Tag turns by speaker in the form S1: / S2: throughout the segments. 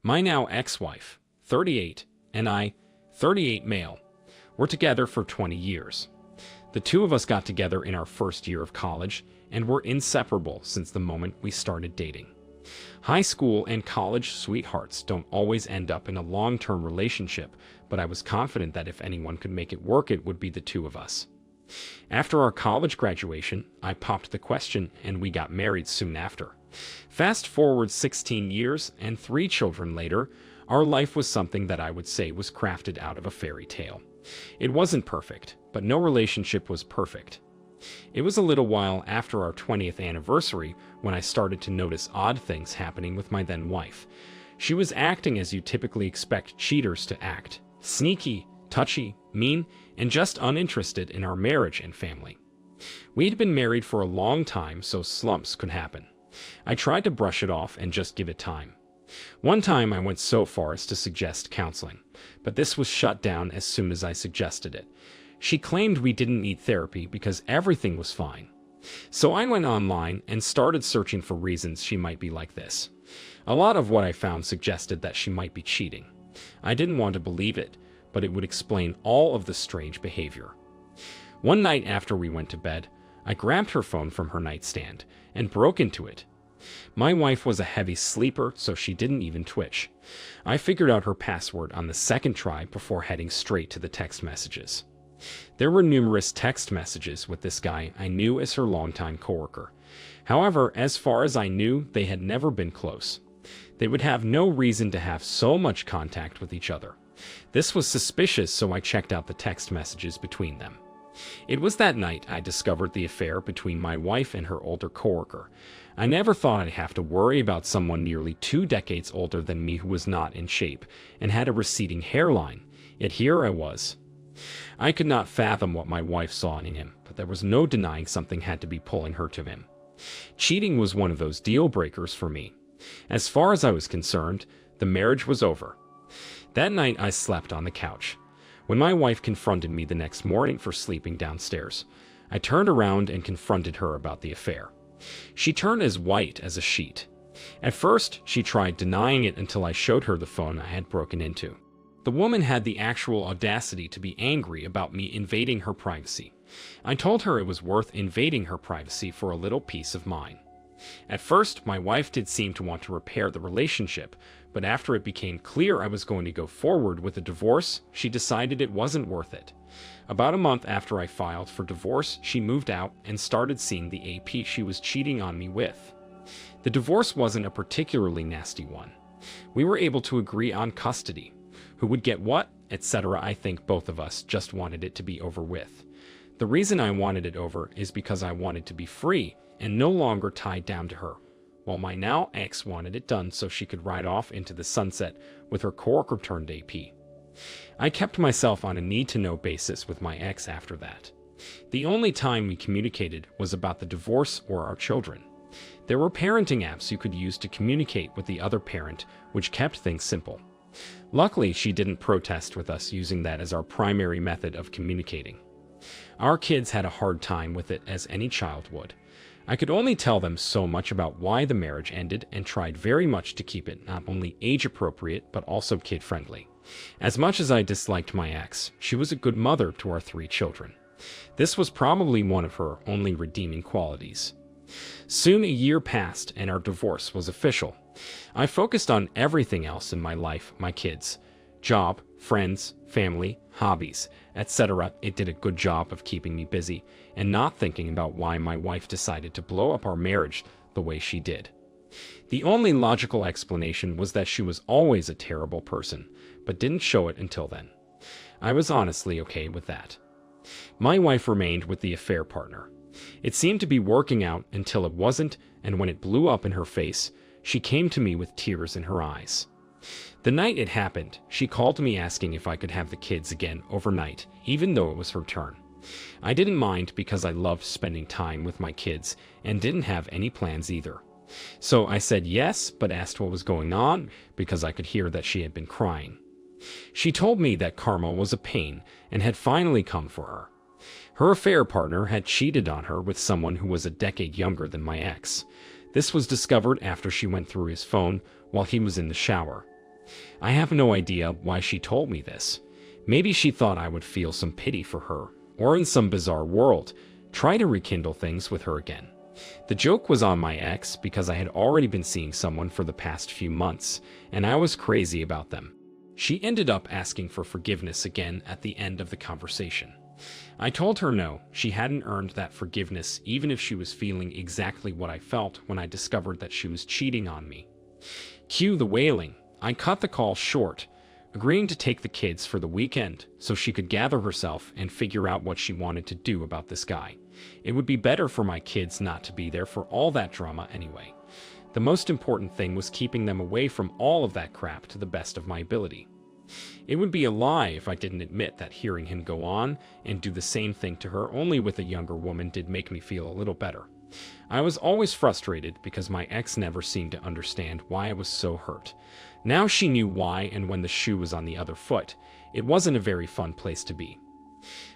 S1: My now ex-wife, 38, and I, 38 male, were together for 20 years. The two of us got together in our first year of college and were inseparable since the moment we started dating. High school and college sweethearts don't always end up in a long-term relationship, but I was confident that if anyone could make it work, it would be the two of us. After our college graduation, I popped the question and we got married soon after. Fast forward 16 years and 3 children later, our life was something that I would say was crafted out of a fairy tale. It wasn't perfect, but no relationship was perfect. It was a little while after our 20th anniversary when I started to notice odd things happening with my then wife. She was acting as you typically expect cheaters to act: sneaky, touchy, mean, and just uninterested in our marriage and family. We'd been married for a long time, so slumps could happen. I tried to brush it off and just give it time. One time I went so far as to suggest counseling, but this was shut down as soon as I suggested it. She claimed we didn't need therapy because everything was fine. So I went online and started searching for reasons she might be like this. A lot of what I found suggested that she might be cheating. I didn't want to believe it, but it would explain all of the strange behavior. One night after we went to bed, I grabbed her phone from her nightstand and broke into it. My wife was a heavy sleeper, so she didn't even twitch. I figured out her password on the second try before heading straight to the text messages. There were numerous text messages with this guy I knew as her longtime coworker. However, as far as I knew, they had never been close. They would have no reason to have so much contact with each other. This was suspicious, so I checked out the text messages between them. It was that night I discovered the affair between my wife and her older coworker. I never thought I'd have to worry about someone nearly 2 decades older than me who was not in shape and had a receding hairline, yet here I was. I could not fathom what my wife saw in him, but there was no denying something had to be pulling her to him. Cheating was one of those deal breakers for me. As far as I was concerned, the marriage was over. That night I slept on the couch. When my wife confronted me the next morning for sleeping downstairs, I turned around and confronted her about the affair. She turned as white as a sheet. At first, she tried denying it until I showed her the phone I had broken into. The woman had the actual audacity to be angry about me invading her privacy. I told her it was worth invading her privacy for a little peace of mind. At first, my wife did seem to want to repair the relationship, but after it became clear I was going to go forward with a divorce, she decided it wasn't worth it. About a month after I filed for divorce, she moved out and started seeing the AP she was cheating on me with. The divorce wasn't a particularly nasty one. We were able to agree on custody, who would get what, etc. I think both of us just wanted it to be over with. The reason I wanted it over is because I wanted to be free and no longer tied down to her, while my now ex wanted it done so she could ride off into the sunset with her coworker turned AP. I kept myself on a need-to-know basis with my ex after that. The only time we communicated was about the divorce or our children. There were parenting apps you could use to communicate with the other parent, which kept things simple. Luckily, she didn't protest with us using that as our primary method of communicating. Our kids had a hard time with it, as any child would. I could only tell them so much about why the marriage ended and tried very much to keep it not only age-appropriate but also kid-friendly. As much as I disliked my ex, she was a good mother to our 3 children. This was probably one of her only redeeming qualities. Soon a year passed and our divorce was official. I focused on everything else in my life, my kids, job, friends, family, hobbies, etc. It did a good job of keeping me busy and not thinking about why my wife decided to blow up our marriage the way she did. The only logical explanation was that she was always a terrible person, but didn't show it until then. I was honestly okay with that. My wife remained with the affair partner. It seemed to be working out until it wasn't, and when it blew up in her face, she came to me with tears in her eyes. The night it happened, she called me asking if I could have the kids again overnight, even though it was her turn. I didn't mind because I loved spending time with my kids and didn't have any plans either. So I said yes, but asked what was going on because I could hear that she had been crying. She told me that karma was a pain and had finally come for her. Her affair partner had cheated on her with someone who was a decade younger than my ex. This was discovered after she went through his phone while he was in the shower. I have no idea why she told me this. Maybe she thought I would feel some pity for her, or in some bizarre world, try to rekindle things with her again. The joke was on my ex because I had already been seeing someone for the past few months, and I was crazy about them. She ended up asking for forgiveness again at the end of the conversation. I told her no, she hadn't earned that forgiveness even if she was feeling exactly what I felt when I discovered that she was cheating on me. Cue the wailing. I cut the call short, agreeing to take the kids for the weekend so she could gather herself and figure out what she wanted to do about this guy. It would be better for my kids not to be there for all that drama anyway. The most important thing was keeping them away from all of that crap to the best of my ability. It would be a lie if I didn't admit that hearing him go on and do the same thing to her only with a younger woman did make me feel a little better. I was always frustrated because my ex never seemed to understand why I was so hurt. Now she knew why, and when the shoe was on the other foot, it wasn't a very fun place to be.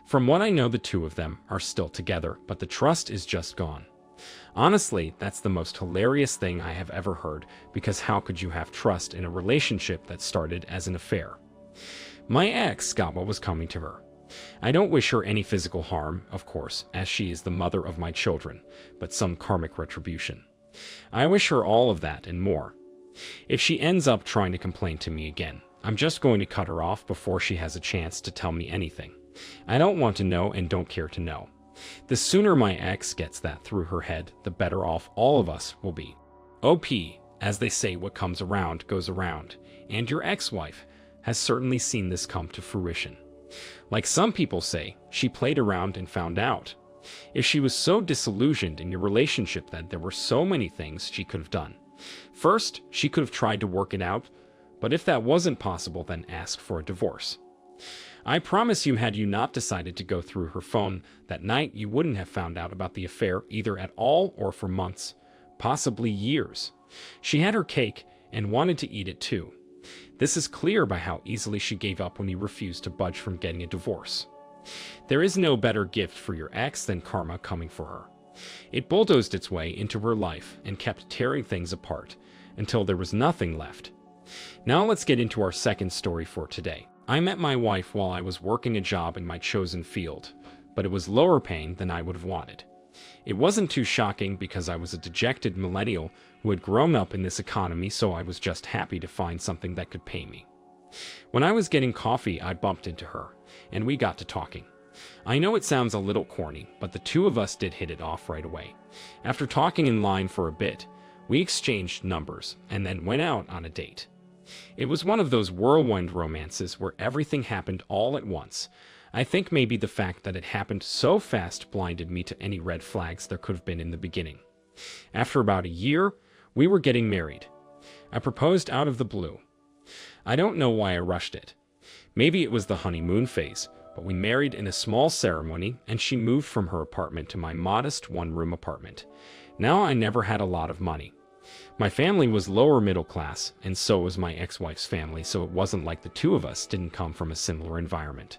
S1: From what I know, the two of them are still together, but the trust is just gone. Honestly, that's the most hilarious thing I have ever heard, because how could you have trust in a relationship that started as an affair? My ex got what was coming to her. I don't wish her any physical harm, of course, as she is the mother of my children, but some karmic retribution. I wish her all of that and more. If she ends up trying to complain to me again, I'm just going to cut her off before she has a chance to tell me anything. I don't want to know and don't care to know. The sooner my ex gets that through her head, the better off all of us will be. OP, as they say, what comes around goes around, and your ex-wife has certainly seen this come to fruition. Like some people say, she played around and found out. If she was so disillusioned in your relationship that there were so many things she could have done. First, she could have tried to work it out, but if that wasn't possible, then ask for a divorce. I promise you, had you not decided to go through her phone that night, you wouldn't have found out about the affair either at all or for months, possibly years. She had her cake and wanted to eat it too. This is clear by how easily she gave up when you refused to budge from getting a divorce. There is no better gift for your ex than karma coming for her. It bulldozed its way into her life and kept tearing things apart until there was nothing left. Now let's get into our second story for today. I met my wife while I was working a job in my chosen field, but it was lower paying than I would have wanted. It wasn't too shocking because I was a dejected millennial who had grown up in this economy, so I was just happy to find something that could pay me. When I was getting coffee, I bumped into her, and we got to talking. I know it sounds a little corny, but the two of us did hit it off right away. After talking in line for a bit, we exchanged numbers and then went out on a date. It was one of those whirlwind romances where everything happened all at once. I think maybe the fact that it happened so fast blinded me to any red flags there could have been in the beginning. After about a year, we were getting married. I proposed out of the blue. I don't know why I rushed it. Maybe it was the honeymoon phase, but we married in a small ceremony, and she moved from her apartment to my modest one-room apartment. Now I never had a lot of money. My family was lower middle class, and so was my ex-wife's family, so it wasn't like the two of us didn't come from a similar environment.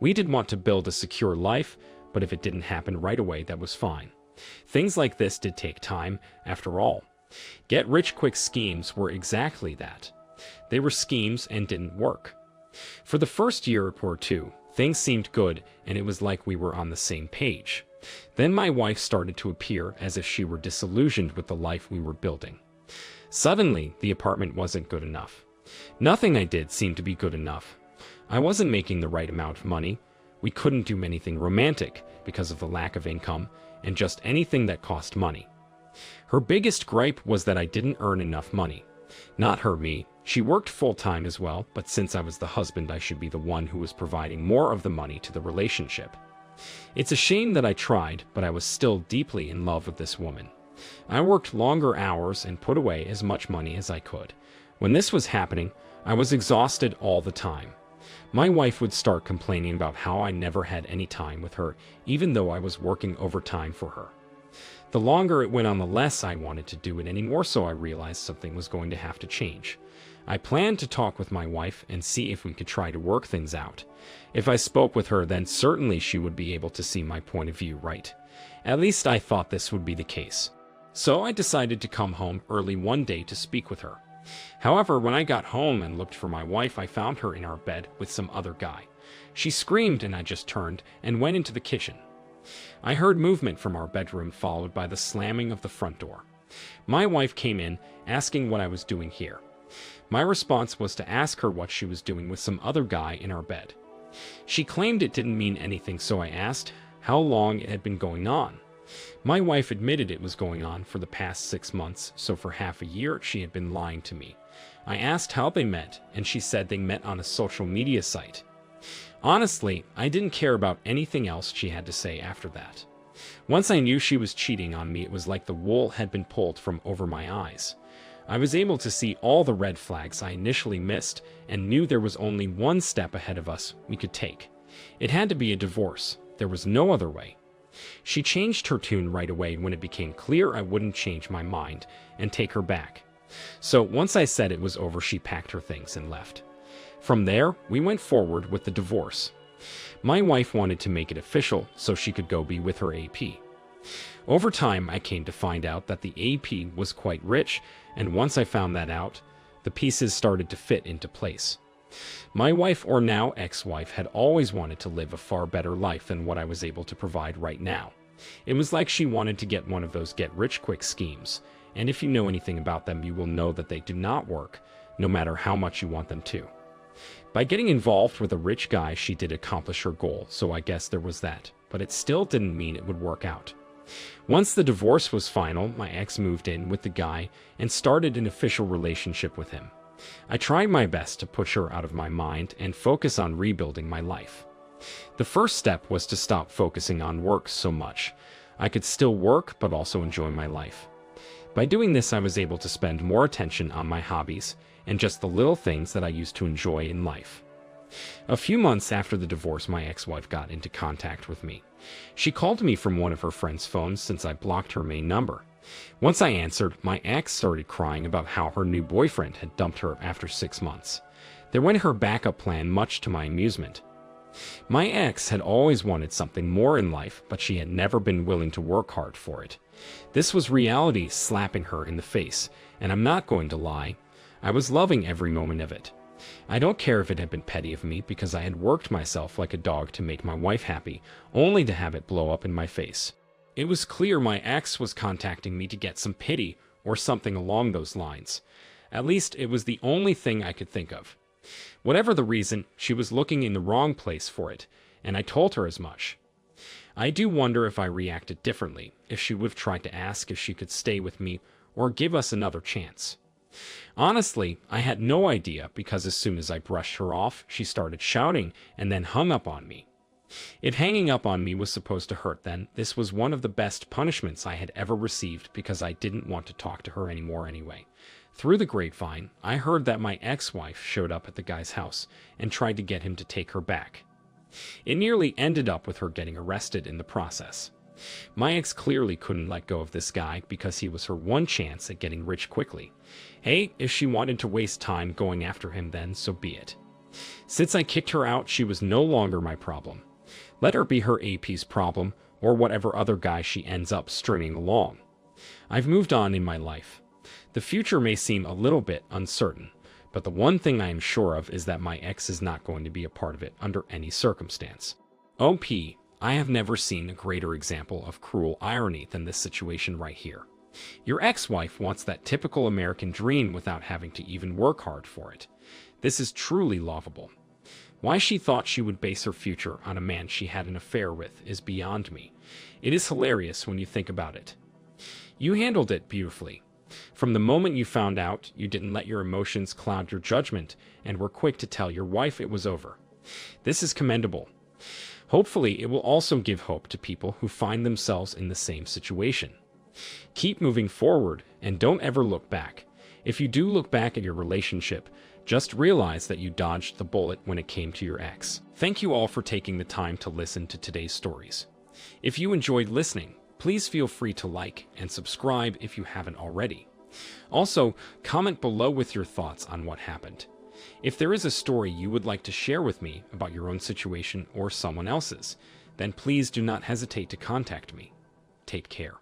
S1: We did want to build a secure life, but if it didn't happen right away, that was fine. Things like this did take time, after all. Get-rich-quick schemes were exactly that. They were schemes and didn't work. For the first year or two, things seemed good, and it was like we were on the same page. Then my wife started to appear as if she were disillusioned with the life we were building. Suddenly, the apartment wasn't good enough. Nothing I did seemed to be good enough. I wasn't making the right amount of money. We couldn't do anything romantic because of the lack of income, and just anything that cost money. Her biggest gripe was that I didn't earn enough money. Not her, me. She worked full-time as well, but since I was the husband, I should be the one who was providing more of the money to the relationship. It's a shame that I tried, but I was still deeply in love with this woman. I worked longer hours and put away as much money as I could. When this was happening, I was exhausted all the time. My wife would start complaining about how I never had any time with her, even though I was working overtime for her. The longer it went on, the less I wanted to do it anymore, so I realized something was going to have to change. I planned to talk with my wife and see if we could try to work things out. If I spoke with her, then certainly she would be able to see my point of view right. At least I thought this would be the case. So I decided to come home early one day to speak with her. However, when I got home and looked for my wife, I found her in our bed with some other guy. She screamed and I just turned and went into the kitchen. I heard movement from our bedroom, followed by the slamming of the front door. My wife came in, asking what I was doing here. My response was to ask her what she was doing with some other guy in our bed. She claimed it didn't mean anything, so I asked how long it had been going on. My wife admitted it was going on for the past 6 months, so for half a year she had been lying to me. I asked how they met, and she said they met on a social media site. Honestly, I didn't care about anything else she had to say after that. Once I knew she was cheating on me, it was like the wool had been pulled from over my eyes. I was able to see all the red flags I initially missed and knew there was only one step ahead of us we could take. It had to be a divorce. There was no other way. She changed her tune right away when it became clear I wouldn't change my mind and take her back. So once I said it was over, she packed her things and left. From there, we went forward with the divorce. My wife wanted to make it official so she could go be with her AP. Over time, I came to find out that the AP was quite rich, and once I found that out, the pieces started to fit into place. My wife, or now ex-wife, had always wanted to live a far better life than what I was able to provide right now. It was like she wanted to get one of those get-rich-quick schemes, and if you know anything about them, you will know that they do not work, no matter how much you want them to. By getting involved with a rich guy, she did accomplish her goal, so I guess there was that, but it still didn't mean it would work out. Once the divorce was final, my ex moved in with the guy and started an official relationship with him. I tried my best to push her out of my mind and focus on rebuilding my life. The first step was to stop focusing on work so much. I could still work, but also enjoy my life. By doing this, I was able to spend more attention on my hobbies and just the little things that I used to enjoy in life. A few months after the divorce, my ex-wife got into contact with me. She called me from one of her friend's phones since I blocked her main number. Once I answered, my ex started crying about how her new boyfriend had dumped her after 6 months. They went her backup plan, much to my amusement. My ex had always wanted something more in life, but she had never been willing to work hard for it. This was reality slapping her in the face, and I'm not going to lie, I was loving every moment of it. I don't care if it had been petty of me, because I had worked myself like a dog to make my wife happy, only to have it blow up in my face. It was clear my ex was contacting me to get some pity or something along those lines. At least it was the only thing I could think of. Whatever the reason, she was looking in the wrong place for it, and I told her as much. I do wonder if I reacted differently, if she would have tried to ask if she could stay with me or give us another chance. Honestly, I had no idea, because as soon as I brushed her off, she started shouting and then hung up on me. If hanging up on me was supposed to hurt, then this was one of the best punishments I had ever received, because I didn't want to talk to her anymore anyway. Through the grapevine, I heard that my ex-wife showed up at the guy's house and tried to get him to take her back. It nearly ended up with her getting arrested in the process. My ex clearly couldn't let go of this guy because he was her one chance at getting rich quickly. Hey, if she wanted to waste time going after him, then so be it. Since I kicked her out, she was no longer my problem. Let her be her AP's problem, or whatever other guy she ends up stringing along. I've moved on in my life. The future may seem a little bit uncertain, but the one thing I am sure of is that my ex is not going to be a part of it under any circumstance. OP, I have never seen a greater example of cruel irony than this situation right here. Your ex-wife wants that typical American dream without having to even work hard for it. This is truly laughable. Why she thought she would base her future on a man she had an affair with is beyond me. It is hilarious when you think about it. You handled it beautifully. From the moment you found out, you didn't let your emotions cloud your judgment and were quick to tell your wife it was over. This is commendable. Hopefully, it will also give hope to people who find themselves in the same situation. Keep moving forward and don't ever look back. If you do look back at your relationship, just realize that you dodged the bullet when it came to your ex. Thank you all for taking the time to listen to today's stories. If you enjoyed listening, please feel free to like and subscribe if you haven't already. Also, comment below with your thoughts on what happened. If there is a story you would like to share with me about your own situation or someone else's, then please do not hesitate to contact me. Take care.